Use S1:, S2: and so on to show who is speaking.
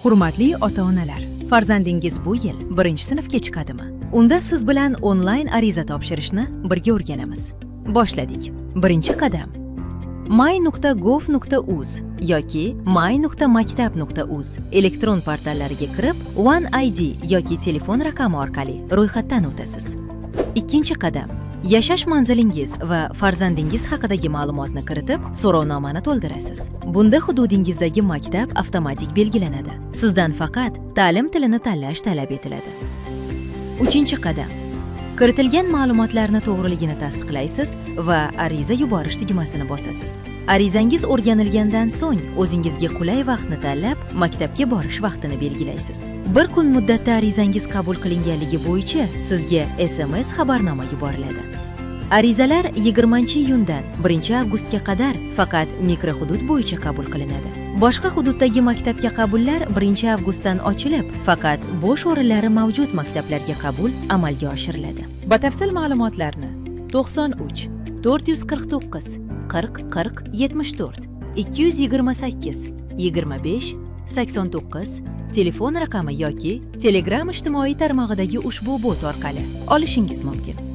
S1: Hurmatli ota-onalar, farzandingiz bu yil 1-sinfga chiqadimi? Unda siz bilan onlayn ariza topshirishni birga o'rganamiz. Boshladik. Birinchi qadam. my.gov.uz yoki my.maktab.uz elektron portallariga kirib, OneID yoki telefon raqami orqali ro'yxatdan o'tasiz. Ikkinchi qadam. Yashash manzilingiz va farzandingiz haqidagi ma'lumotni kiritib, so'rovnomani to'ldirasiz. Bunda hududingizdagi maktab avtomatik belgilanadi. Sizdan faqat ta'lim tilini tanlash talab etiladi. Uchinchi qadam. Kiritilgan ma'lumotlarni to'g'riligini tasdiqlaysiz va ariza yuborish tugmasini bosasiz. Arizangiz o'rganilgandan so'ng o'zingizga qulay vaqtni tanlab, maktabga borish vaqtini belgilaysiz. Bir kun muddatda arizangiz qabul qilinganligi bo'yicha sizga SMS xabarnoma yuboriladi. Arizalar 20-iyundan 1-avgustga qadar faqat mikrohudud bo'yicha qabul qilinadi. Boshqa hududdagi maktabga qabullar 1-avgustdan ochilib, faqat bo'sh o'rinlari mavjud maktablarga qabul amalga oshiriladi. Batafsil ma'lumotlarni 93 449 40 40 74 228 25 89 telefon raqami yoki Telegram ijtimoiy tarmog'idagi ushbu bot orqali olishingiz mumkin.